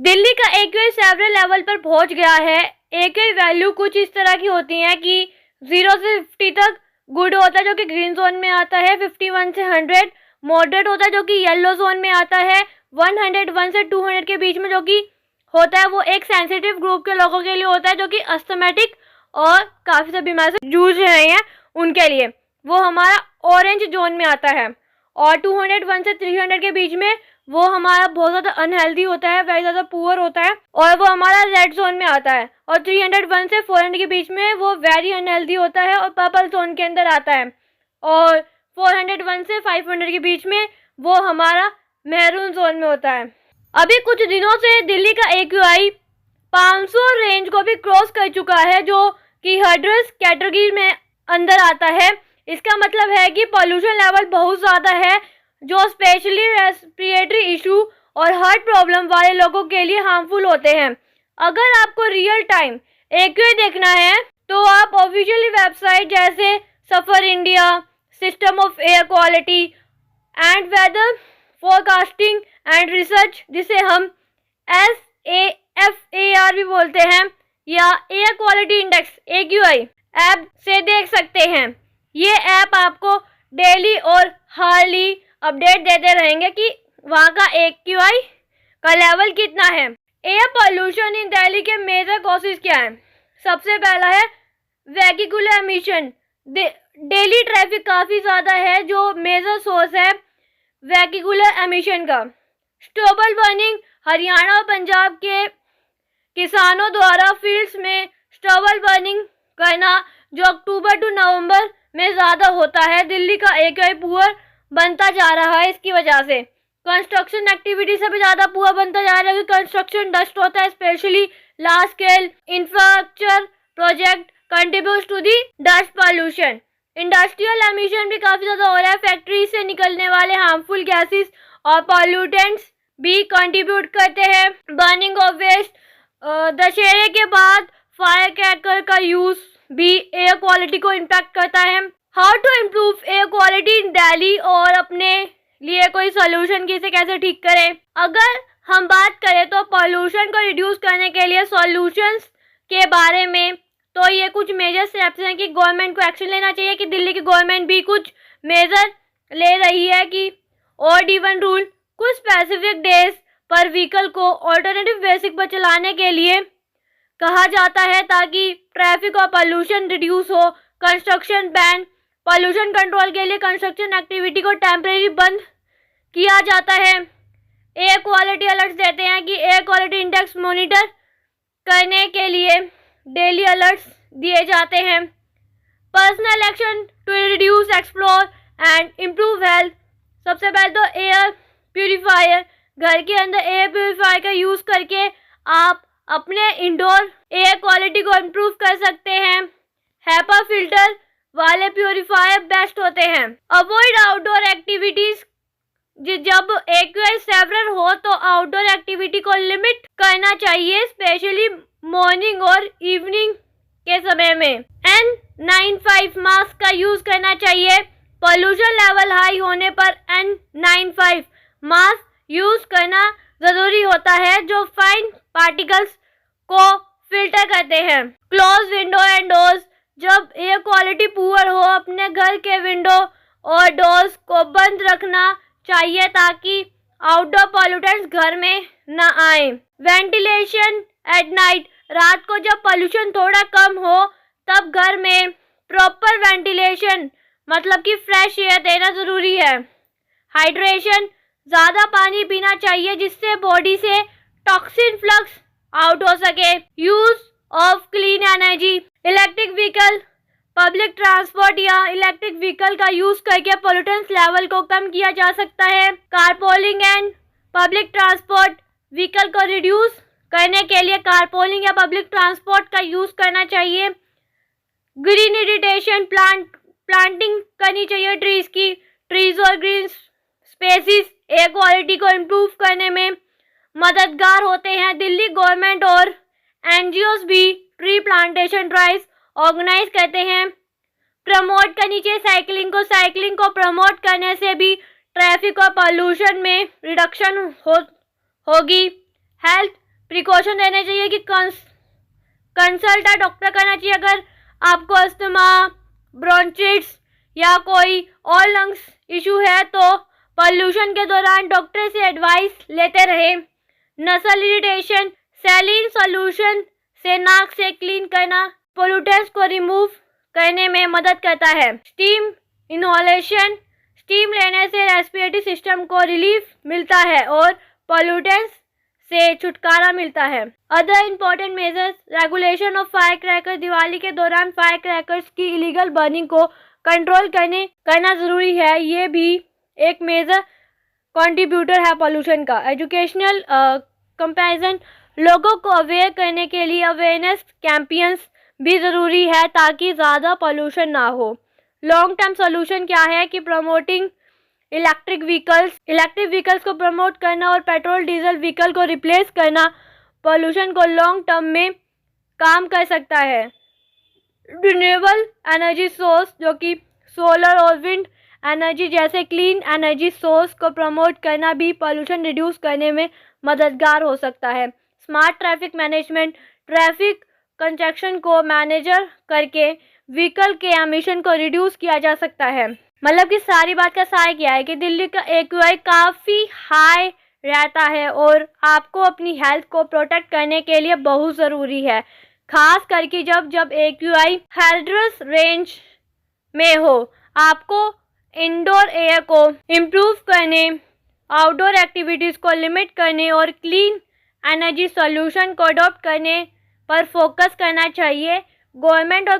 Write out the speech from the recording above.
दिल्ली का AQI several level पर पहुंच गया है। एक्यूआई वैल्यू कुछ इस तरह की होती हैं कि 0 से 50 तक गुड होता है जो कि ग्रीन जोन में आता है, 51 से 100 मॉडरेट होता है जो कि येलो जोन में आता है, 101 से 200 के बीच में जो कि होता है वो एक सेंसिटिव ग्रुप के लोगों के लिए होता है जो कि अस्थमेटिक और काफ़ी सारी बीमारी से जूझ रहे हैं उनके लिए, वो हमारा ऑरेंज जोन में आता है। और 201 से 300 के बीच में वो हमारा बहुत ज़्यादा अनहेल्दी होता है, वेरी ज़्यादा पुअर होता है और वो हमारा रेड जोन में आता है। और 301 से 400 के बीच में वो वेरी अनहेल्दी होता है और पर्पल जोन के अंदर आता है। और 401 से 500 के बीच में वो हमारा मैरून जोन में होता है। अभी कुछ दिनों से दिल्ली का एक्यूआई 500 रेंज को भी क्रॉस कर चुका है जो कि हज़ार्डस कैटेगरी में अंदर आता है। इसका मतलब है कि पॉल्यूशन लेवल बहुत ज़्यादा है जो स्पेशली रेस्पिरेटरी इशू और हार्ट प्रॉब्लम वाले लोगों के लिए हार्मफुल होते हैं। अगर आपको रियल टाइम एक्यूआई देखना है तो आप ऑफिशियली वेबसाइट जैसे SAFAR India, system of air quality and weather forecasting and research, जिसे हम SAFAR भी बोलते हैं, या air quality index AQI app से देख सकते हैं। ये ऐप आपको डेली और हार्ली अपडेट देते रहेंगे कि वहाँ का एक्यूआई का लेवल कितना है। एयर पोल्यूशन इन दिल्ली के मेजर कॉजेज क्या हैं? सबसे पहला है वेहिकुलर एमिशन। डेली ट्रैफिक काफ़ी ज़्यादा है जो मेजर सोर्स है वेहिकुलर एमिशन का। स्टोबल बर्निंग, हरियाणा और पंजाब के किसानों द्वारा फील्ड्स में स्टोबल बर्निंग करना जो अक्टूबर टू नवंबर में ज़्यादा होता है। दिल्ली का एक्यूआई पुअर बनता जा रहा है इसकी वजह से। कंस्ट्रक्शन एक्टिविटी से भी ज़्यादा पुअर बनता जा रहा है। कंस्ट्रक्शन डस्ट होता है, specially large scale infrastructure project contributes to the dust pollution. Industrial emission भी काफ़ी ज़्यादा हो रहा है। फैक्ट्री से निकलने वाले हार्मफुल गैसेस और पॉल्यूटेंट्स भी कंट्रीब्यूट करते हैं। बर्निंग ऑफ वेस्ट, दशहरे के बाद फायर क्रैकर का यूज़ भी एयर क्वालिटी को इम्पैक्ट करता है। How to improve air quality in Delhi, और अपने लिए कोई सोल्यूशन की इसे कैसे ठीक करें। अगर हम बात करें तो पॉल्यूशन को रिड्यूस करने के लिए सॉल्यूशंस के बारे में, तो ये कुछ मेजर स्टेप्स हैं कि गवर्नमेंट को एक्शन लेना चाहिए, कि दिल्ली की गवर्नमेंट भी कुछ मेजर ले रही है कि ऑड इवन रूल, कुछ स्पेसिफिक डेज पर व्हीकल को ऑल्टरनेटिव बेसिक पर चलाने के लिए कहा जाता है ताकि ट्रैफिक और पॉल्यूशन रिड्यूस हो। कंस्ट्रक्शन बैन, पॉल्यूशन कंट्रोल के लिए कंस्ट्रक्शन एक्टिविटी को टेम्परेरी बंद किया जाता है। एयर क्वालिटी अलर्ट्स देते हैं कि एयर क्वालिटी इंडेक्स मॉनिटर करने के लिए डेली अलर्ट्स दिए जाते हैं। Personal action to reduce, explore and improve health. सबसे पहले तो एयर प्यूरीफायर, घर के अंदर एयर प्यूरीफायर का यूज़ करके आप अपने इंडोर एयर क्वालिटी को इम्प्रूव कर सकते हैं। हैपा फिल्टर वाले प्यूरीफायर बेस्ट होते हैं। अवॉइड आउटडोर एक्टिविटीज़, जब एक्यूआई सेवरल हो तो आउटडोर एक्टिविटी को लिमिट करना चाहिए, स्पेशली मॉर्निंग और इवनिंग के समय में। N95 मास्क का यूज़ करना चाहिए। पॉल्यूशन लेवल हाई होने पर N95 मास्क यूज़ करना ज़रूरी होता है जो फाइन पार्टिकल्स को फिल्टर करते हैं। क्लोज विंडो एंड डोर्स, जब एयर क्वालिटी पुअर हो अपने घर के विंडो और डोर्स को बंद रखना चाहिए ताकि आउटडोर पॉल्यूटेंट्स घर में न आए। वेंटिलेशन एट नाइट, रात को जब पॉल्यूशन थोड़ा कम हो तब घर में प्रॉपर वेंटिलेशन मतलब कि फ्रेश एयर देना ज़रूरी है। हाइड्रेशन, ज़्यादा पानी पीना चाहिए जिससे बॉडी से टॉक्सिन फ्लक्स आउट हो सके। Use of clean energy, electric vehicle, public transport या इलेक्ट्रिक व्हीकल का यूज़ करके पोल्यूटेंस लेवल को कम किया जा सकता है। कारपोलिंग एंड पब्लिक ट्रांसपोर्ट, व्हीकल को रिड्यूस करने के लिए कारपोलिंग या पब्लिक ट्रांसपोर्ट का यूज़ करना चाहिए। ग्रीन इरिटेशन, प्लांटिंग करनी चाहिए ट्रीज की। ट्रीज और ग्रीन स्पेसिस एयर क्वालिटी को इम्प्रूव करने में मददगार होते हैं। दिल्ली गवर्नमेंट और एनजीओज भी ट्री प्लांटेशन ड्राइव ऑर्गेनाइज करते हैं। प्रमोट करनी चाहिए साइकिलिंग को प्रमोट करने से भी ट्रैफिक और पॉल्यूशन में रिडक्शन होगी। हेल्थ प्रिकॉशन लेने चाहिए कि कंसल्ट डॉक्टर करना चाहिए अगर आपको अस्थमा, ब्रोंचिट्स या कोई और लंग्स इशू है तो पॉल्यूशन के दौरान डॉक्टर से एडवाइस लेते रहे। नसल इरिटेशन, सैलिन सॉल्यूशन से नाक से क्लीन करना पोल्यूटेंट्स को रिमूव करने में मदद करता है। स्टीम इनहेलेशन, स्टीम लेने से रेस्पिरेटरी सिस्टम को रिलीफ मिलता है और पोल्यूटेंट्स से छुटकारा मिलता है। Other important measures, regulation of fire cracker, Diwali के दौरान फायर क्रैकर्स की इलीगल बर्निंग को कंट्रोल करना जरूरी है, ये भी एक मेजर कंट्रीब्यूटर है पोल्यूशन का। एजुकेशनल कंपैरिजन, लोगों को अवेयर करने के लिए अवेयरनेस कैंपेन्स भी ज़रूरी है ताकि ज़्यादा पोल्यूशन ना हो। लॉन्ग टर्म सॉल्यूशन क्या है कि प्रमोटिंग इलेक्ट्रिक व्हीकल्स को प्रमोट करना और पेट्रोल डीजल व्हीकल को रिप्लेस करना पोल्यूशन को लॉन्ग टर्म में काम कर सकता है। रिन्यूएबल एनर्जी सोर्स जो कि सोलर और विंड एनर्जी जैसे क्लीन एनर्जी सोर्स को प्रमोट करना भी पोल्यूशन रिड्यूस करने में मददगार हो सकता है। Smart traffic management, traffic congestion को मैनेजर करके व्हीकल के एमिशन को रिड्यूस किया जा सकता है। मतलब कि सारी बात का सार क्या है कि दिल्ली का AQI काफ़ी हाई रहता है और आपको अपनी हेल्थ को प्रोटेक्ट करने के लिए बहुत ज़रूरी है, खास करके जब AQI हैजरस रेंज में हो। आपको इंडोर एयर को इम्प्रूव करने, आउटडोर एक्टिविटीज़ को लिमिट करने और क्लीन एनर्जी सॉल्यूशन को अडॉप्ट करने पर फोकस करना चाहिए। गवर्नमेंट और